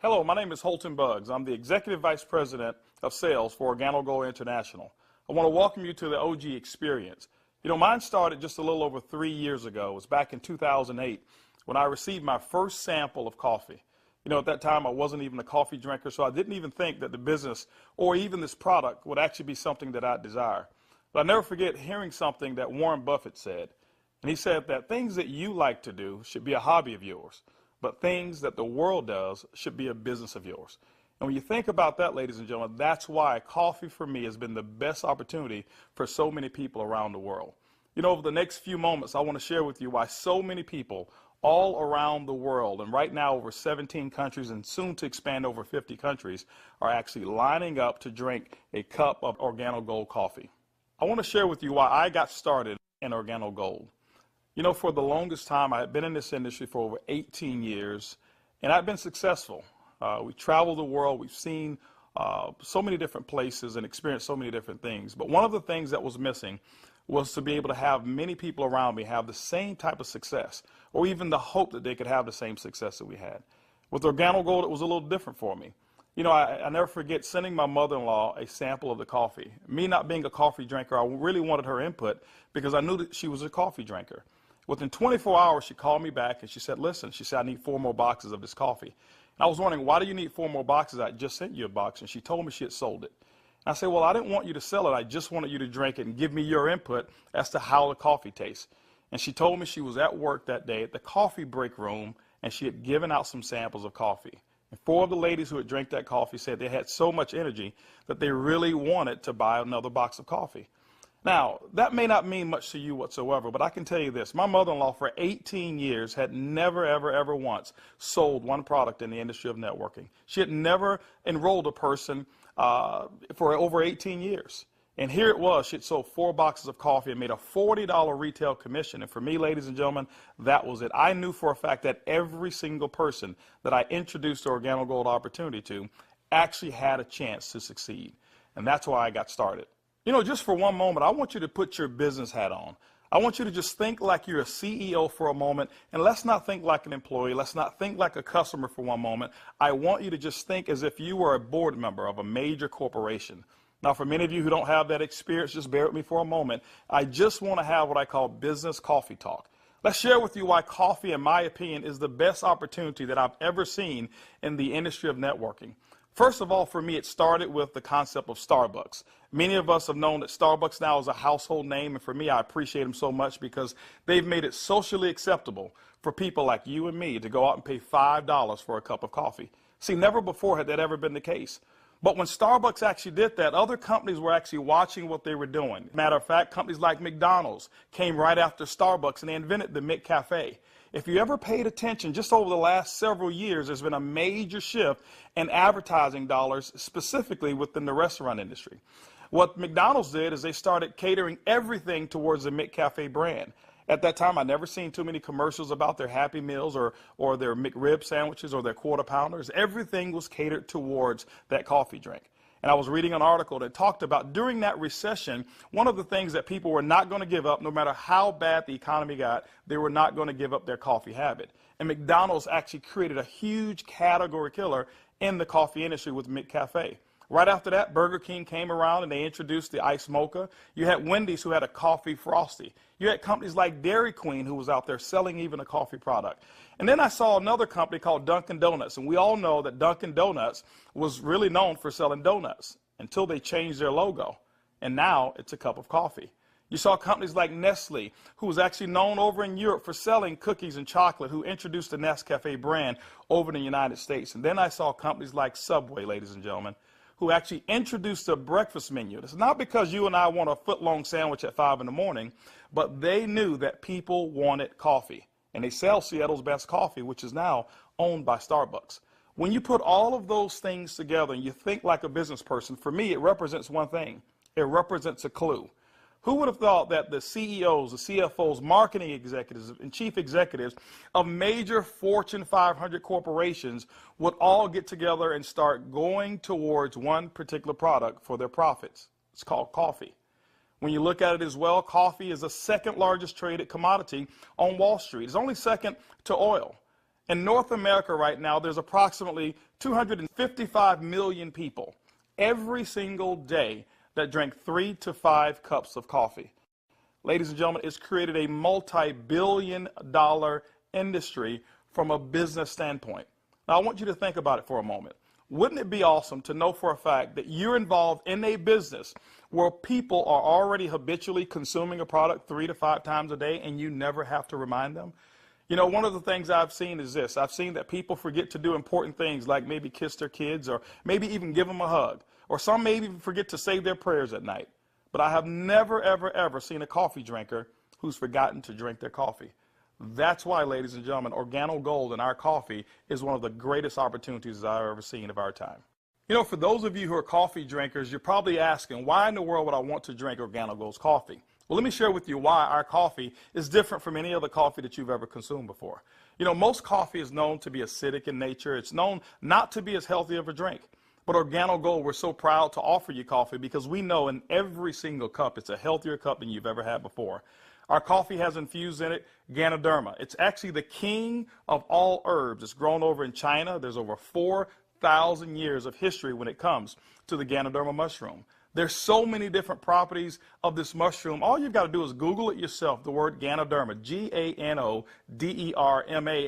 Hello, my name is Holton Buggs. I'm the Executive Vice President of Sales for OrGano Gold International. I want to welcome you to the OG experience. You know, mine started just a little over 3 years ago. It was back in 2008 when I received my first sample of coffee. You know, at that time I wasn't even a coffee drinker, so I didn't even think that the business or even this product would actually be something that I'd desire. But I never forget hearing something that Warren Buffett said. And he said that things that you like to do should be a hobby of yours, but things that the world does should be a business of yours. And when you think about that, ladies and gentlemen, that's why coffee for me has been the best opportunity for so many people around the world. You know, over the next few moments, I want to share with you why so many people all around the world, and right now over 17 countries and soon to expand over 50 countries, are actually lining up to drink a cup of OrGano Gold coffee. I want to share with you why I got started in OrGano Gold. You know, for the longest time, I had been in this industry for over 18 years, and I've been successful. We traveled the world. We've seen so many different places and experienced so many different things. But one of the things that was missing was to be able to have many people around me have the same type of success, or even the hope that they could have the same success that we had. With OrGano Gold, it was a little different for me. You know, I never forget sending my mother-in-law a sample of the coffee. Me not being a coffee drinker, I really wanted her input because I knew that she was a coffee drinker. Within 24 hours, she called me back and she said, listen, she said, I need 4 more boxes of this coffee. And I was wondering, why do you need 4 more boxes? I just sent you a box. And she told me she had sold it. And I said, well, I didn't want you to sell it. I just wanted you to drink it and give me your input as to how the coffee tastes. And she told me she was at work that day at the coffee break room, and she had given out some samples of coffee. And 4 of the ladies who had drank that coffee said they had so much energy that they really wanted to buy another box of coffee. Now, that may not mean much to you whatsoever, but I can tell you this. My mother-in-law for 18 years had never, ever once sold one product in the industry of networking. She had never enrolled a person for over 18 years. And here it was. She had sold 4 boxes of coffee and made a $40 retail commission. And for me, ladies and gentlemen, that was it. I knew for a fact that every single person that I introduced the OrGano Gold opportunity to actually had a chance to succeed. And that's why I got started. You know, just for one moment, I want you to put your business hat on. I want you to just think like you're a CEO for a moment, and let's not think like an employee. Let's not think like a customer for one moment. I want you to just think as if you were a board member of a major corporation. Now, for many of you who don't have that experience, just bear with me for a moment. I just want to have what I call business coffee talk. Let's share with you why coffee, in my opinion, is the best opportunity that I've ever seen in the industry of networking. First of all, for me, it started with the concept of Starbucks. Many of us have known that Starbucks now is a household name, and for me, I appreciate them so much because they've made it socially acceptable for people like you and me to go out and pay $5 for a cup of coffee. See, never before had that ever been the case. But when Starbucks actually did that, other companies were actually watching what they were doing. Matter of fact, companies like McDonald's came right after Starbucks, and they invented the McCafe. If you ever paid attention, just over the last several years, there's been a major shift in advertising dollars, specifically within the restaurant industry. What McDonald's did is they started catering everything towards the McCafe brand. At that time, I'd never seen too many commercials about their Happy Meals or their McRib sandwiches or their Quarter Pounders. Everything was catered towards that coffee drink. And I was reading an article that talked about during that recession, one of the things that people were not going to give up, no matter how bad the economy got, they were not going to give up their coffee habit. And McDonald's actually created a huge category killer in the coffee industry with McCafe. Right after that, Burger King came around and they introduced the Iced Mocha. You had Wendy's who had a coffee frosty. You had companies like Dairy Queen who was out there selling even a coffee product. And then I saw another company called Dunkin' Donuts. And we all know that Dunkin' Donuts was really known for selling donuts until they changed their logo. And now it's a cup of coffee. You saw companies like Nestle, who was actually known over in Europe for selling cookies and chocolate, who introduced the Nescafe brand over in the United States. And then I saw companies like Subway, ladies and gentlemen, who actually introduced a breakfast menu. It's not because you and I want a foot-long sandwich at 5 in the morning, but they knew that people wanted coffee. And they sell Seattle's best coffee, which is now owned by Starbucks. When you put all of those things together and you think like a business person, for me, it represents one thing. It represents a clue. Who would have thought that the CEOs, the CFOs, marketing executives, and chief executives of major Fortune 500 corporations would all get together and start going towards one particular product for their profits? It's called coffee. When you look at it as well, coffee is the second largest traded commodity on Wall Street. It's only second to oil. In North America right now, there's approximately 255 million people every single day that drink 3 to 5 cups of coffee. Ladies and gentlemen, it's created a multi-billion-dollar industry from a business standpoint. Now, I want you to think about it for a moment. Wouldn't it be awesome to know for a fact that you're involved in a business where people are already habitually consuming a product 3 to 5 times a day and you never have to remind them? You know, one of the things I've seen is this. I've seen that people forget to do important things like maybe kiss their kids or maybe even give them a hug. Or some maybe forget to say their prayers at night. But I have never, ever, ever seen a coffee drinker who's forgotten to drink their coffee. That's why, ladies and gentlemen, OrGano Gold in our coffee is one of the greatest opportunities I've ever seen of our time. You know, for those of you who are coffee drinkers, you're probably asking, why in the world would I want to drink OrGano Gold's coffee? Well, let me share with you why our coffee is different from any other coffee that you've ever consumed before. You know, most coffee is known to be acidic in nature. It's known not to be as healthy of a drink. But OrGano Gold, we're so proud to offer you coffee because we know in every single cup it's a healthier cup than you've ever had before. Our coffee has infused in it Ganoderma. It's actually the king of all herbs. It's grown over in China. There's over 4,000 years of history when it comes to the Ganoderma mushroom. There's so many different properties of this mushroom. All you've got to do is Google it yourself, the word Ganoderma, G-A-N-O-D-E-R-M-A,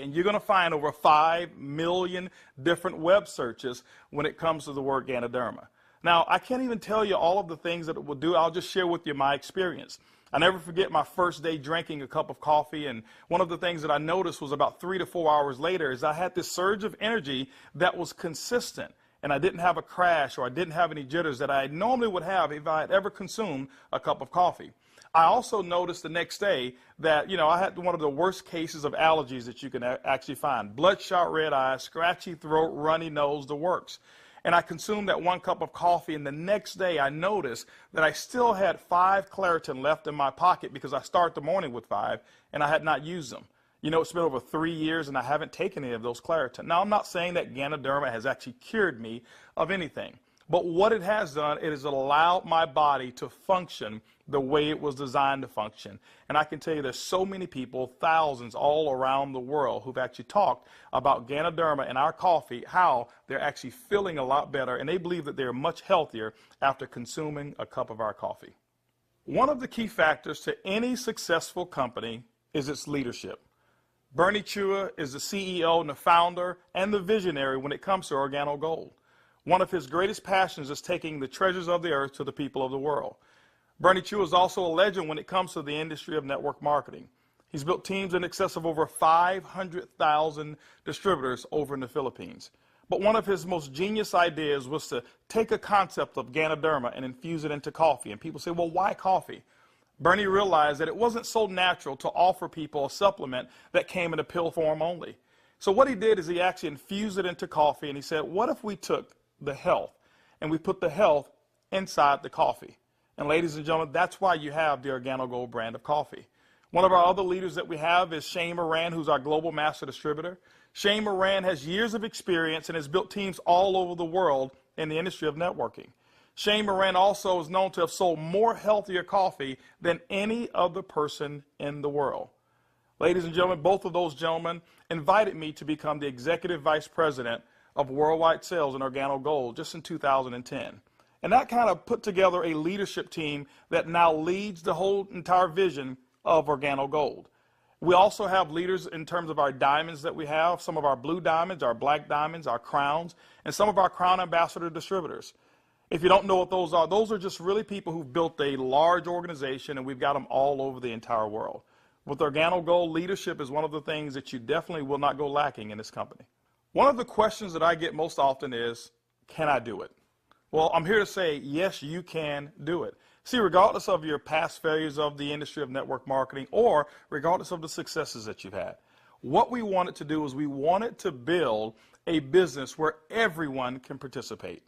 and you're going to find over 5 million different web searches when it comes to the word Ganoderma. Now, I can't even tell you all of the things that it will do. I'll just share with you my experience. I never forget my first day drinking a cup of coffee, and one of the things that I noticed was about 3 to 4 hours later is I had this surge of energy that was consistent. And I didn't have a crash or I didn't have any jitters that I normally would have if I had ever consumed a cup of coffee. I also noticed the next day that, you know, I had one of the worst cases of allergies that you can actually find. Bloodshot red eyes, scratchy throat, runny nose, the works. And I consumed that 1 cup of coffee, and the next day I noticed that I still had 5 Claritin left in my pocket because I start the morning with 5 and I had not used them. You know, it's been over 3 years and I haven't taken any of those Claritin. Now, I'm not saying that Ganoderma has actually cured me of anything. But what it has done, it has allowed my body to function the way it was designed to function. And I can tell you there's so many people, thousands all around the world, who've actually talked about Ganoderma and our coffee, how they're actually feeling a lot better, and they believe that they're much healthier after consuming a cup of our coffee. One of the key factors to any successful company is its leadership. Bernie Chua is the CEO and the founder and the visionary when it comes to OrGano Gold. One of his greatest passions is taking the treasures of the earth to the people of the world. Bernie Chua is also a legend when it comes to the industry of network marketing. He's built teams in excess of over 500,000 distributors over in the Philippines. But one of his most genius ideas was to take a concept of Ganoderma and infuse it into coffee. And people say, well, why coffee? Bernie realized that it wasn't so natural to offer people a supplement that came in a pill form only. So what he did is he actually infused it into coffee, and he said, what if we took the health and we put the health inside the coffee? And ladies and gentlemen, that's why you have the OrGano Gold brand of coffee. One of our other leaders that we have is Shane Moran, who's our global master distributor. Shane Moran has years of experience and has built teams all over the world in the industry of networking. Shane Moran also is known to have sold more healthier coffee than any other person in the world. Ladies and gentlemen, both of those gentlemen invited me to become the Executive Vice President of Worldwide Sales in OrGano Gold just in 2010. And that kind of put together a leadership team that now leads the whole entire vision of OrGano Gold. We also have leaders in terms of our diamonds that we have, some of our blue diamonds, our black diamonds, our crowns, and some of our crown ambassador distributors. If you don't know what those are just really people who've built a large organization, and we've got them all over the entire world. With OrGano Gold, leadership is one of the things that you definitely will not go lacking in this company. One of the questions that I get most often is, can I do it? Well, I'm here to say, yes, you can do it. See, regardless of your past failures of the industry of network marketing or regardless of the successes that you've had, what we wanted to do is we wanted to build a business where everyone can participate.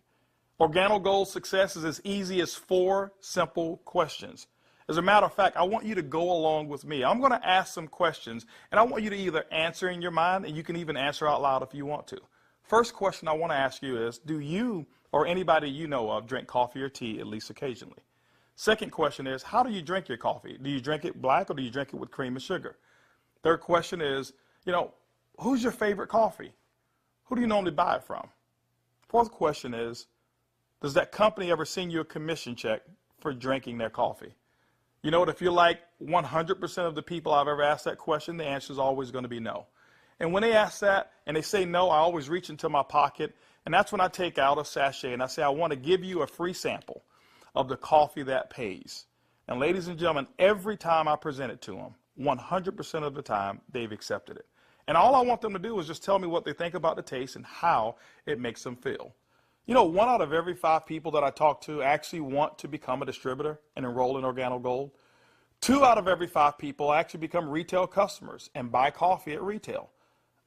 OrGano Gold's success is as easy as 4 simple questions. As a matter of fact, I want you to go along with me. I'm going to ask some questions, and I want you to either answer in your mind, and you can even answer out loud if you want to. First question I want to ask you is, do you or anybody you know of drink coffee or tea at least occasionally? Second question is, how do you drink your coffee? Do you drink it black or do you drink it with cream and sugar? Third question is, who's your favorite coffee? Who do you normally buy it from? Fourth question is, does that company ever send you a commission check for drinking their coffee? You know what, if you're like 100% of the people I've ever asked that question, the answer is always going to be no. And when they ask that and they say no, I always reach into my pocket, and that's when I take out a sachet and I say, I want to give you a free sample of the coffee that pays. And ladies and gentlemen, every time I present it to them, 100% of the time, they've accepted it. And all I want them to do is just tell me what they think about the taste and how it makes them feel. You know, 1 out of every 5 people that I talk to actually want to become a distributor and enroll in OrGano Gold. 2 out of every 5 people actually become retail customers and buy coffee at retail.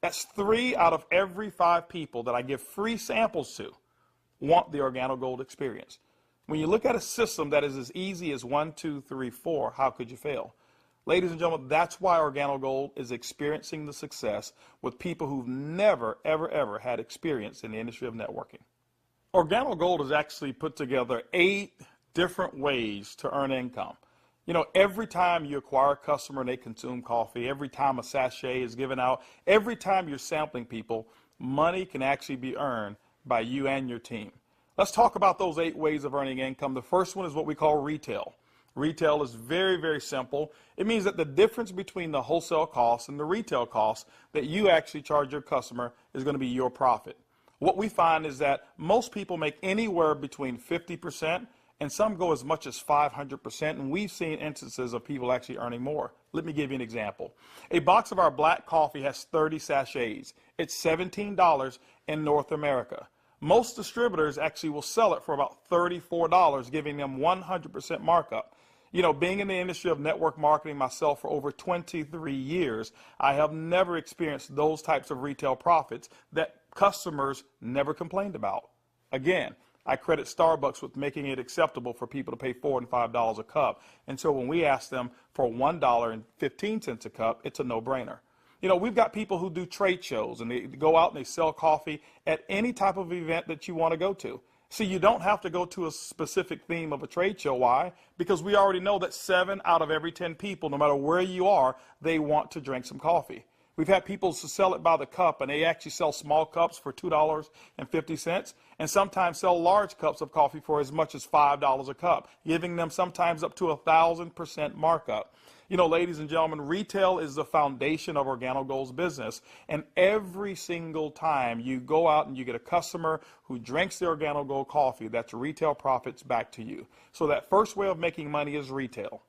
That's 3 out of every 5 people that I give free samples to want the OrGano Gold experience. When you look at a system that is as easy as 1, 2, 3, 4, how could you fail? Ladies and gentlemen, that's why OrGano Gold is experiencing the success with people who've never, ever, ever had experience in the industry of networking. OrGano Gold has actually put together 8 different ways to earn income. You know, every time you acquire a customer and they consume coffee, every time a sachet is given out, every time you're sampling people, money can actually be earned by you and your team. Let's talk about those 8 ways of earning income. The first one is what we call retail. Retail is very, very simple. It means that the difference between the wholesale cost and the retail cost that you actually charge your customer is going to be your profit. What we find is that most people make anywhere between 50% and some go as much as 500%, and we've seen instances of people actually earning more. Let me give you an example. A box of our black coffee has 30 sachets. It's $17 in North America. Most distributors actually will sell it for about $34, giving them 100% markup. You know, being in the industry of network marketing myself for over 23 years, I have never experienced those types of retail profits that customers never complained about. Again, I credit Starbucks with making it acceptable for people to pay $4 and $5 a cup. And so when we ask them for $1.15 a cup, it's a no-brainer. You know, we've got people who do trade shows and they go out and they sell coffee at any type of event that you want to go to. See, you don't have to go to a specific theme of a trade show. Why? Because we already know that 7 out of every 10 people, no matter where you are, they want to drink some coffee. We've had people to sell it by the cup, and they actually sell small cups for $2.50, and sometimes sell large cups of coffee for as much as $5 a cup, giving them sometimes up to 1,000% markup. You know, ladies and gentlemen, retail is the foundation of OrGano Gold's business, and every single time you go out and you get a customer who drinks the OrGano Gold coffee, that's retail profits back to you. So that first way of making money is retail.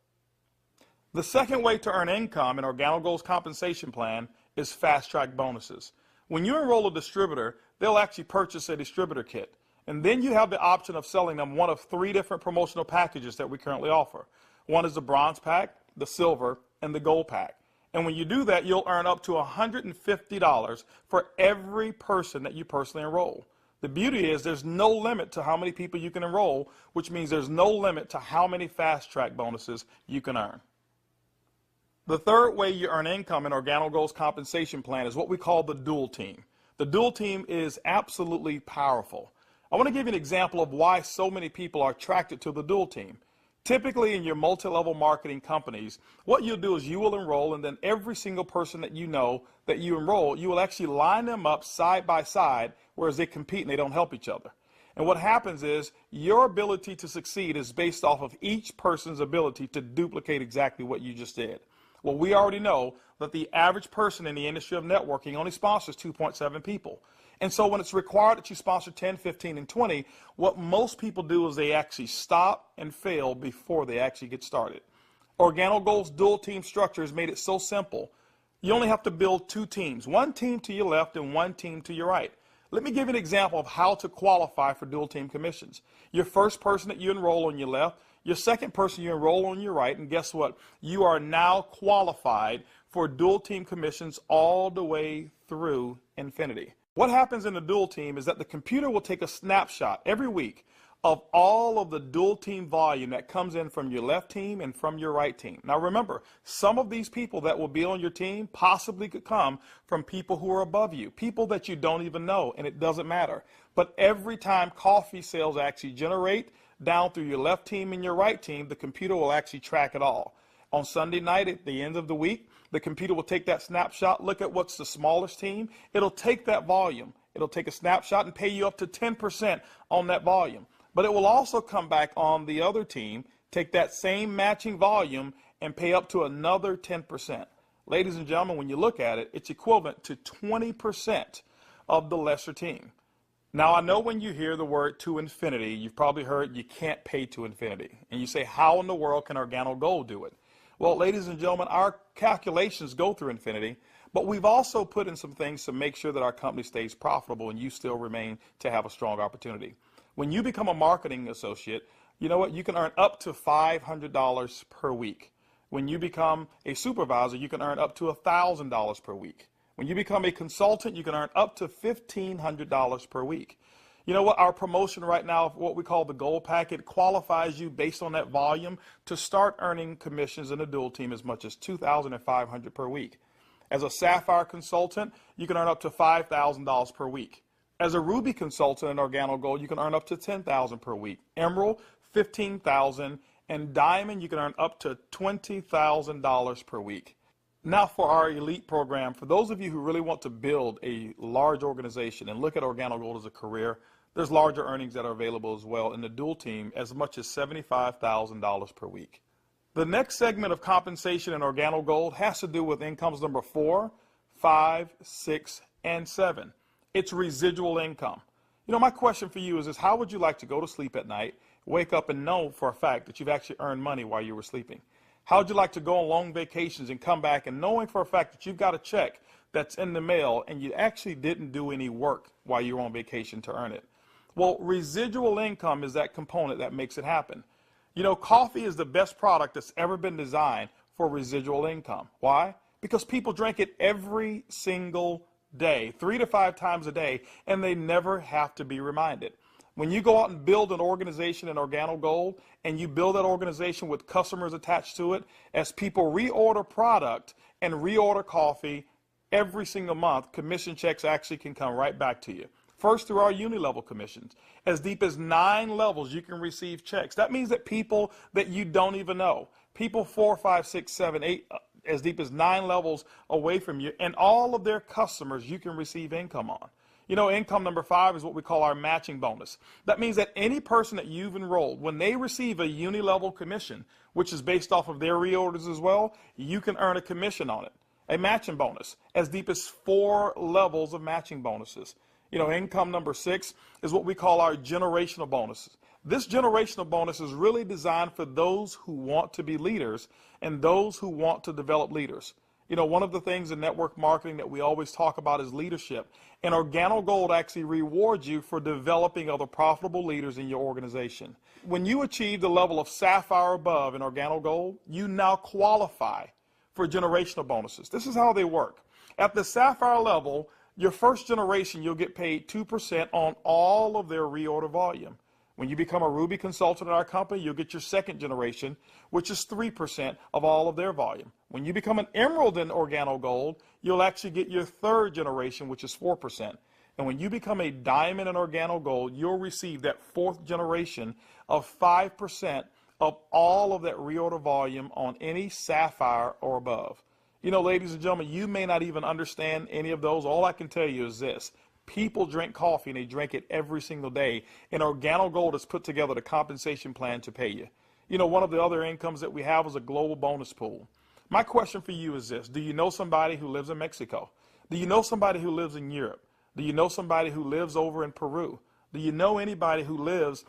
The second way to earn income in OrGano Gold's compensation plan is fast-track bonuses. When you enroll a distributor, they'll actually purchase a distributor kit. And then you have the option of selling them one of 3 different promotional packages that we currently offer. One is the bronze pack, the silver, and the gold pack. And when you do that, you'll earn up to $150 for every person that you personally enroll. The beauty is there's no limit to how many people you can enroll, which means there's no limit to how many fast-track bonuses you can earn. The third way you earn income in OrGano Gold's compensation plan is what we call the dual team. The dual team is absolutely powerful. I want to give you an example of why so many people are attracted to the dual team. Typically in your multi-level marketing companies, what you'll do is you will enroll, and then every single person that you know that you enroll, you will actually line them up side by side, whereas they compete and they don't help each other. And what happens is your ability to succeed is based off of each person's ability to duplicate exactly what you just did. Well, we already know that the average person in the industry of networking only sponsors 2.7 people. And so when it's required that you sponsor 10, 15, and 20, what most people do is they actually stop and fail before they actually get started. OrGano Gold's dual team structure has made it so simple. You only have to build 2 teams, 1 team to your left and 1 team to your right. Let me give you an example of how to qualify for dual team commissions. Your first person that you enroll on your left, your second person you enroll on your right, and guess what? You are now qualified for dual team commissions all the way through infinity. What happens in the dual team is that the computer will take a snapshot every week of all of the dual team volume that comes in from your left team and from your right team. Now remember, some of these people that will be on your team possibly could come from people who are above you, people that you don't even know, and it doesn't matter. But every time coffee sales actually generate down through your left team and your right team, the computer will actually track it all. On Sunday night at the end of the week, the computer will take that snapshot, look at what's the smallest team. It'll take that volume. It'll take a snapshot and pay you up to 10% on that volume. But it will also come back on the other team, take that same matching volume and pay up to another 10%. Ladies and gentlemen, when you look at it, it's equivalent to 20% of the lesser team. Now, I know when you hear the word to infinity, you've probably heard you can't pay to infinity. And you say, how in the world can OrGano Gold do it? Well, ladies and gentlemen, our calculations go through infinity, but we've also put in some things to make sure that our company stays profitable and you still remain to have a strong opportunity. When you become a marketing associate, you know what? You can earn up to $500 per week. When you become a supervisor, you can earn up to $1,000 per week. When you become a consultant, you can earn up to $1,500 per week. You know what? Our promotion right now, what we call the Gold Packet, qualifies you based on that volume to start earning commissions in a dual team as much as $2,500 per week. As a Sapphire consultant, you can earn up to $5,000 per week. As a Ruby consultant in OrGano Gold, you can earn up to $10,000 per week. Emerald, $15,000, and Diamond, you can earn up to $20,000 per week. Now for our elite program, for those of you who really want to build a large organization and look at OrGano Gold as a career, there's larger earnings that are available as well in the dual team, as much as $75,000 per week. The next segment of compensation in OrGano Gold has to do with incomes number 4, 5, 6, and 7. It's residual income. You know, my question for you is this: how would you like to go to sleep at night, wake up and know for a fact that you've actually earned money while you were sleeping? How would you like to go on long vacations and come back and knowing for a fact that you've got a check that's in the mail and you actually didn't do any work while you were on vacation to earn it? Well, residual income is that component that makes it happen. You know, coffee is the best product that's ever been designed for residual income. Why? Because people drink it every single day, 3 to 5 times a day, and they never have to be reminded. When you go out and build an organization in OrGano Gold, and you build that organization with customers attached to it, as people reorder product and reorder coffee every single month, commission checks actually can come right back to you. First, through our uni-level commissions. As deep as 9 levels, you can receive checks. That means that people that you don't even know, people 4, 5, 6, 7, 8, as deep as 9 levels away from you, and all of their customers you can receive income on. You know, income number 5 is what we call our matching bonus. That means that any person that you've enrolled, when they receive a uni-level commission, which is based off of their reorders as well, you can earn a commission on it. A matching bonus, as deep as 4 levels of matching bonuses. You know, income number 6 is what we call our generational bonuses. This generational bonus is really designed for those who want to be leaders and those who want to develop leaders. You know, one of the things in network marketing that we always talk about is leadership. And OrGano Gold actually rewards you for developing other profitable leaders in your organization. When you achieve the level of Sapphire above in OrGano Gold, you now qualify for generational bonuses. This is how they work. At the Sapphire level, your first generation, you'll get paid 2% on all of their reorder volume. When you become a Ruby consultant in our company, you'll get your second generation, which is 3% of all of their volume. When you become an Emerald in OrGano Gold, you'll actually get your third generation, which is 4%. And when you become a Diamond in OrGano Gold, you'll receive that fourth generation of 5% of all of that reorder volume on any Sapphire or above. You know, ladies and gentlemen, you may not even understand any of those. All I can tell you is this. People drink coffee, and they drink it every single day. And OrGano Gold has put together the compensation plan to pay you. You know, one of the other incomes that we have is a global bonus pool. My question for you is this. Do you know somebody who lives in Mexico? Do you know somebody who lives in Europe? Do you know somebody who lives over in Peru? Do you know anybody who lives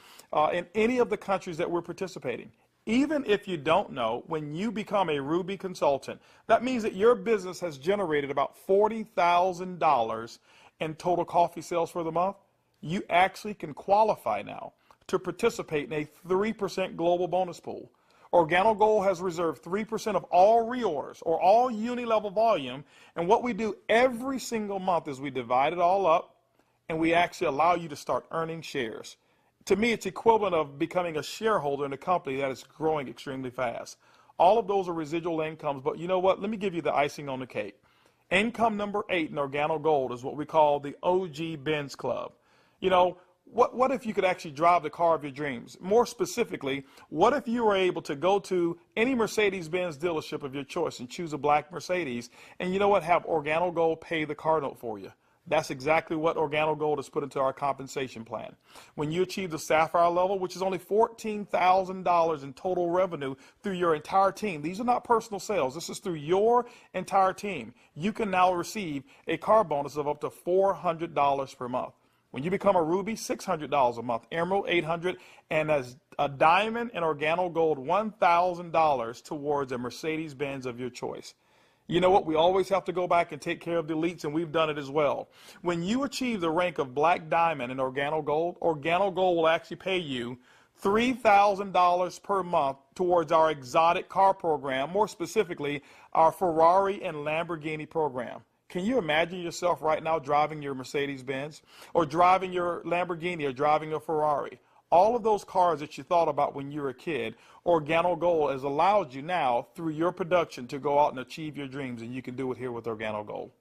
in any of the countries that we're participating? Even if you don't know, when you become a Ruby consultant, that means that your business has generated about $40,000 in total coffee sales for the month. You actually can qualify now to participate in a 3% global bonus pool. OrGano Gold has reserved 3% of all reorders or all uni-level volume, and what we do every single month is we divide it all up and we actually allow you to start earning shares. To me, it's equivalent of becoming a shareholder in a company that is growing extremely fast. All of those are residual incomes, but you know what? Let me give you the icing on the cake. Income number 8 in OrGano Gold is what we call the OG Benz Club. You know, What if you could actually drive the car of your dreams? More specifically, what if you were able to go to any Mercedes-Benz dealership of your choice and choose a black Mercedes, and you know what, have OrGano Gold pay the car note for you? That's exactly what OrGano Gold has put into our compensation plan. When you achieve the Sapphire level, which is only $14,000 in total revenue through your entire team, these are not personal sales, this is through your entire team, you can now receive a car bonus of up to $400 per month. When you become a Ruby, $600 a month, Emerald, $800, and as a Diamond and OrGano Gold, $1,000 towards a Mercedes-Benz of your choice. You know what? We always have to go back and take care of the elites, and we've done it as well. When you achieve the rank of Black Diamond in OrGano Gold will actually pay you $3,000 per month towards our exotic car program, more specifically, our Ferrari and Lamborghini program. Can you imagine yourself right now driving your Mercedes-Benz or driving your Lamborghini or driving a Ferrari? All of those cars that you thought about when you were a kid, OrGano Gold has allowed you now through your production to go out and achieve your dreams, and you can do it here with OrGano Gold.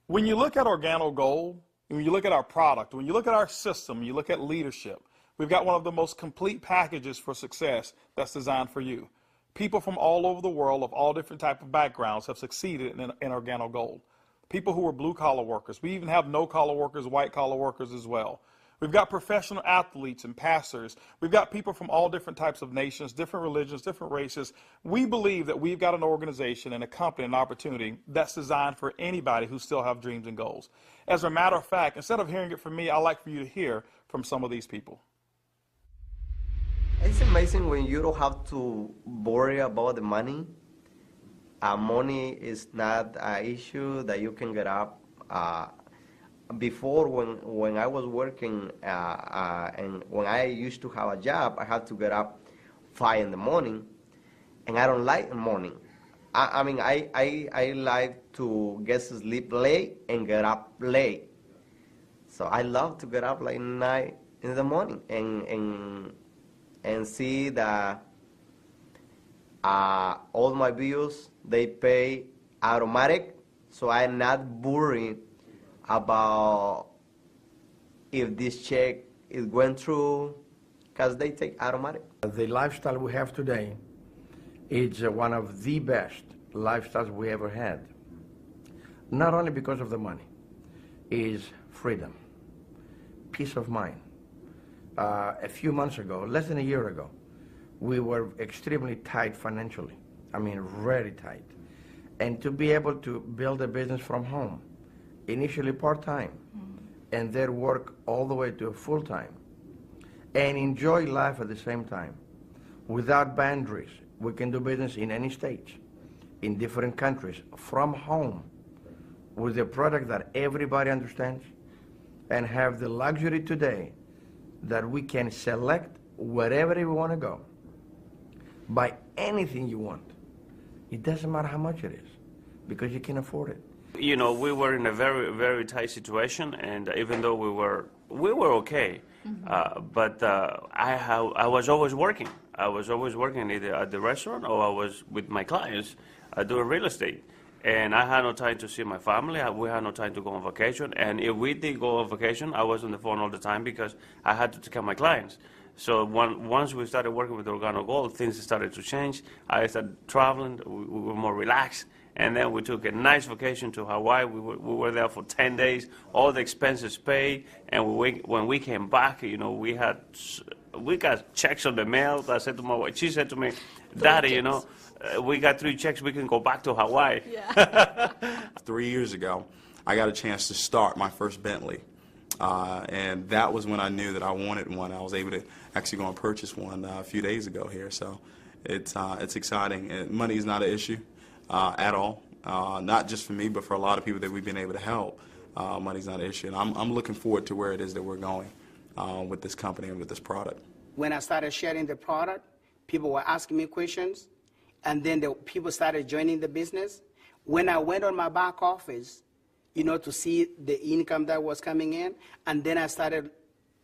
When you look at OrGano Gold, when you look at our product, when you look at our system, you look at leadership, we've got one of the most complete packages for success that's designed for you. People from all over the world of all different types of backgrounds have succeeded in OrGano Gold. People who are blue-collar workers. We even have no-collar workers, white-collar workers as well. We've got professional athletes and pastors. We've got people from all different types of nations, different religions, different races. We believe that we've got an organization and a company, an opportunity that's designed for anybody who still have dreams and goals. As a matter of fact, instead of hearing it from me, I'd like for you to hear from some of these people. It's amazing when you don't have to worry about the money. Money is not an issue that you can get up. Before, when I was working and when I used to have a job, I had to get up 5 in the morning, and I don't like the morning. I mean, I like to get to sleep late and get up late. So I love to get up like 9 in the morning and see that all my bills, they pay automatic, so I'm not worried about if this check is going through, because they take automatic. The lifestyle we have today is one of the best lifestyles we ever had. Not only because of the money, is freedom, peace of mind. A few months ago, less than a year ago, we were extremely tight financially. I mean, very tight. And to be able to build a business from home, initially part-time, and then work all the way to full-time, and enjoy life at the same time, without boundaries. We can do business in any state, in different countries, from home, with a product that everybody understands, and have the luxury today that we can select wherever we want to go, buy anything you want. It doesn't matter how much it is, because you can afford it. You know, we were in a very, very tight situation, and even though we were okay, but I was always working. I was always working either at the restaurant or I was with my clients doing real estate. And I had no time to see my family. We had no time to go on vacation. And if we did go on vacation, I was on the phone all the time because I had to take care of my clients. So once we started working with OrGano Gold, things started to change. I started traveling. We were more relaxed. And then we took a nice vacation to Hawaii. We were there for 10 days, all the expenses paid. And when we came back, you know, we got checks on the mail. I said to my wife, she said to me, Daddy, you know, we got 3 checks, we can go back to Hawaii. Yeah. 3 years ago, I got a chance to start my first Bentley. And that was when I knew that I wanted one. I was able to actually go and purchase one a few days ago here. So it's exciting. And money is not an issue at all. Not just for me, but for a lot of people that we've been able to help. Money's not an issue. And I'm looking forward to where it is that we're going with this company and with this product. When I started sharing the product, people were asking me questions. And then the people started joining the business. When I went on my back office, you know, to see the income that was coming in, and then I started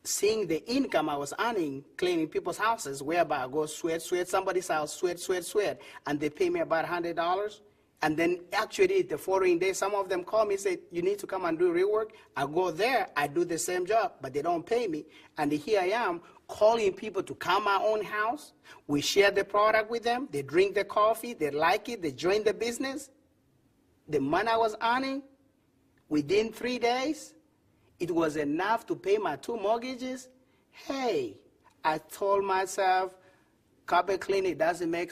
seeing the income I was earning, cleaning people's houses, whereby I go sweat somebody's house, sweat, and they pay me about $100. And then actually the following day, some of them call me and say, you need to come and do rework. I go there, I do the same job, but they don't pay me. And here I am calling people to come my own house. We share the product with them. They drink the coffee. They like it. They join the business. The money I was earning, within 3 days, it was enough to pay my 2 mortgages. Hey, I told myself, carpet cleaning doesn't make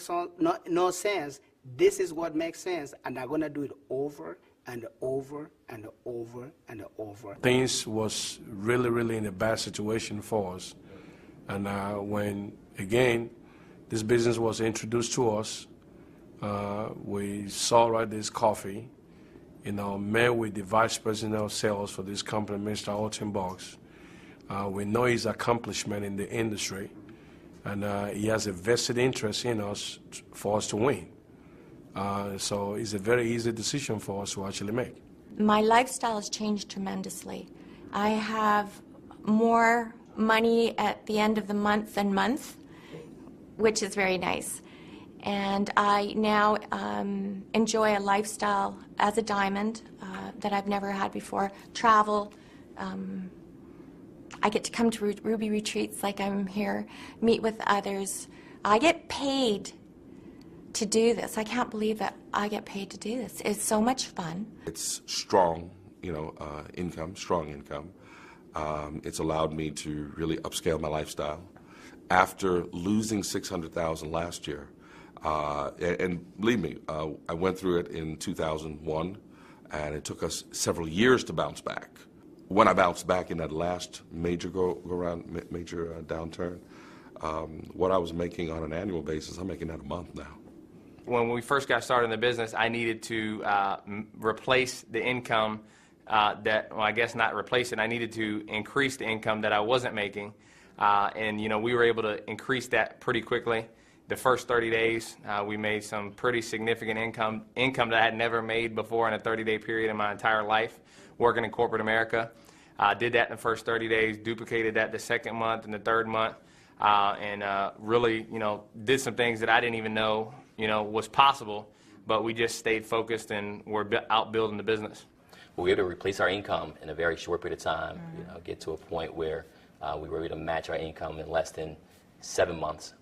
no sense. This is what makes sense, and I'm going to do it over and over and over and over. Things was really, really in a bad situation for us. And when, again, this business was introduced to us, we saw this coffee, met with the vice president of sales for this company, Mr. Holton. We know his accomplishment in the industry, and he has a vested interest in us for us to win. So it's a very easy decision for us to actually make. My lifestyle has changed tremendously. I have more money at the end of the month, which is very nice. And I now enjoy a lifestyle as a diamond that I've never had before. Travel. I get to come to Ruby retreats like I'm here, meet with others. I get paid to do this. I can't believe that I get paid to do this. It's so much fun. It's strong, income, strong income. It's allowed me to really upscale my lifestyle. After losing $600,000 last year, and believe me, I went through it in 2001, and it took us several years to bounce back. When I bounced back in that last major downturn, what I was making on an annual basis, I'm making that a month now. When we first got started in the business, I needed to replace the income I guess not replace it. I needed to increase the income that I wasn't making. And, we were able to increase that pretty quickly. The first 30 days, we made some pretty significant income that I had never made before in a 30-day period in my entire life working in corporate America. Did that in the first 30 days, duplicated that the second month and the third month, and really, did some things that I didn't even know was possible, but we just stayed focused and we're out building the business. We were able to replace our income in a very short period of time, get to a point where we were able to match our income in less than 7 months,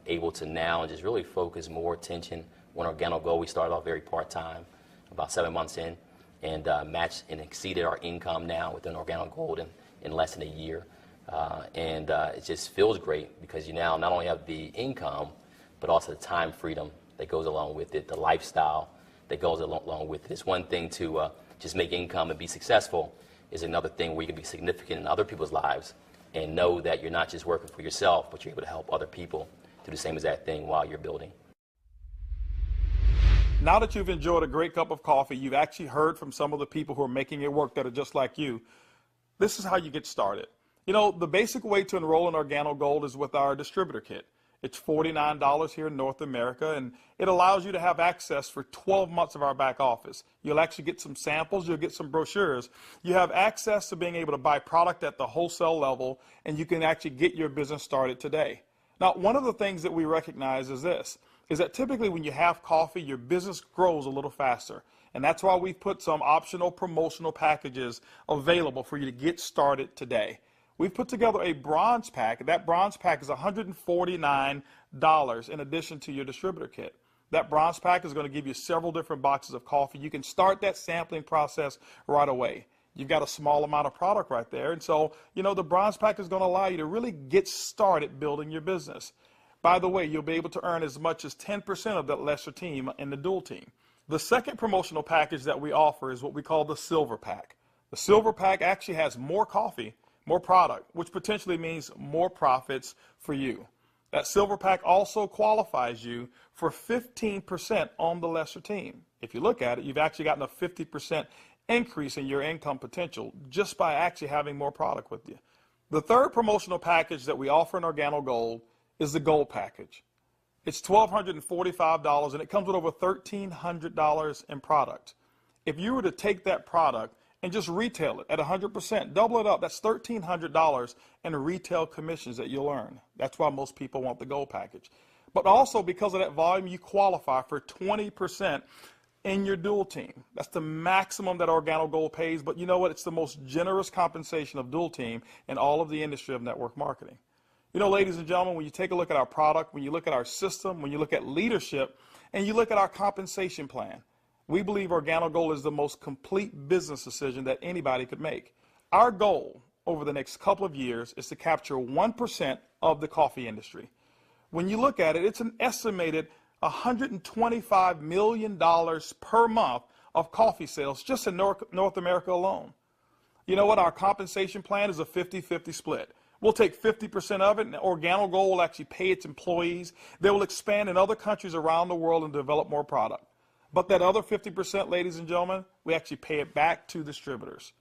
able to now just really focus more attention on OrGano Gold. We started off very part-time, about 7 months in, and matched and exceeded our income now within OrGano Gold in less than a year. And it just feels great because you now not only have the income, but also the time freedom that goes along with it, the lifestyle that goes along with it. It's one thing to just make income and be successful. Is another thing where you can be significant in other people's lives and know that you're not just working for yourself, but you're able to help other people do the same exact thing while you're building. Now that you've enjoyed a great cup of coffee, you've actually heard from some of the people who are making it work that are just like you. This is how you get started. The basic way to enroll in OrGano Gold is with our distributor kit. It's $49 here in North America, and it allows you to have access for 12 months of our back office. You'll actually get some samples, you'll get some brochures. You have access to being able to buy product at the wholesale level, and you can actually get your business started today. Now, one of the things that we recognize is that typically when you have coffee, your business grows a little faster. And that's why we've put some optional promotional packages available for you to get started today. We've put together a bronze pack. That bronze pack is $149 in addition to your distributor kit. That bronze pack is going to give you several different boxes of coffee. You can start that sampling process right away. You've got a small amount of product right there. And so, the bronze pack is going to allow you to really get started building your business. By the way, you'll be able to earn as much as 10% of that lesser team in the dual team. The second promotional package that we offer is what we call the silver pack. The silver pack actually has more coffee, more product, which potentially means more profits for you. That silver pack also qualifies you for 15% on the lesser team. If you look at it, you've actually gotten a 50% increase in your income potential just by actually having more product with you. The third promotional package that we offer in OrGano Gold is the Gold package. It's $1,245 and it comes with over $1,300 in product. If you were to take that product and just retail it at 100%, double it up, that's $1,300 in retail commissions that you'll earn. That's why most people want the Gold package. But also because of that volume, you qualify for 20% in your dual team. That's the maximum that OrGano Gold pays, but you know what? It's the most generous compensation of dual team in all of the industry of network marketing. You know, ladies and gentlemen, when you take a look at our product, when you look at our system, when you look at leadership, and you look at our compensation plan, we believe OrGano Gold is the most complete business decision that anybody could make. Our goal over the next couple of years is to capture 1% of the coffee industry. When you look at it, it's an estimated $125 million per month of coffee sales just in North America alone. You know what? Our compensation plan is a 50-50 split. We'll take 50% of it, and OrGano Gold will actually pay its employees. They will expand in other countries around the world and develop more product. But that other 50%, ladies and gentlemen, we actually pay it back to distributors.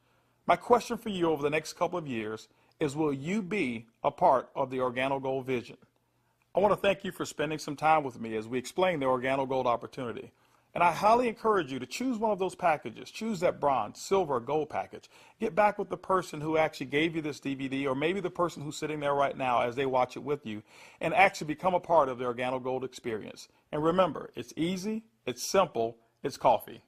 My question for you over the next couple of years is, will you be a part of the OrGano Gold vision? I want to thank you for spending some time with me as we explain the OrGano Gold opportunity. And I highly encourage you to choose one of those packages. Choose that bronze, silver, or gold package. Get back with the person who actually gave you this DVD, or maybe the person who's sitting there right now as they watch it with you, and actually become a part of the OrGano Gold experience. And remember, it's easy, it's simple, it's coffee.